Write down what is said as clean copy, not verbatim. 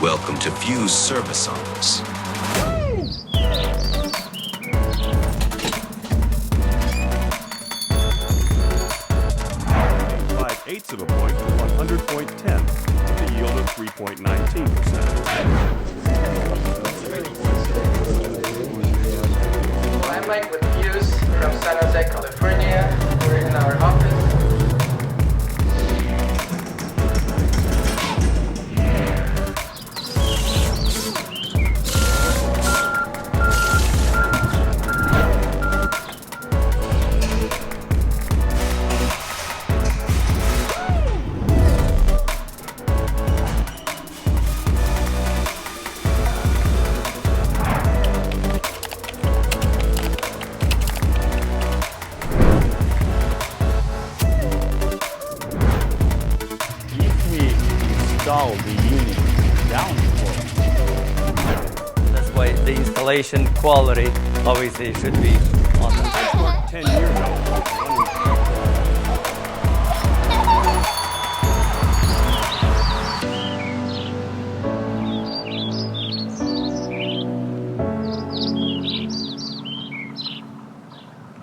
Welcome to Fuse Service Office. 5/8 of a point to 100.10 with a yield of 3.19%. I'm Mike with Fuse from San Jose, California. We're in our office. Install the unit down floor. That's why the installation quality obviously should be on the I worked 10 years ago.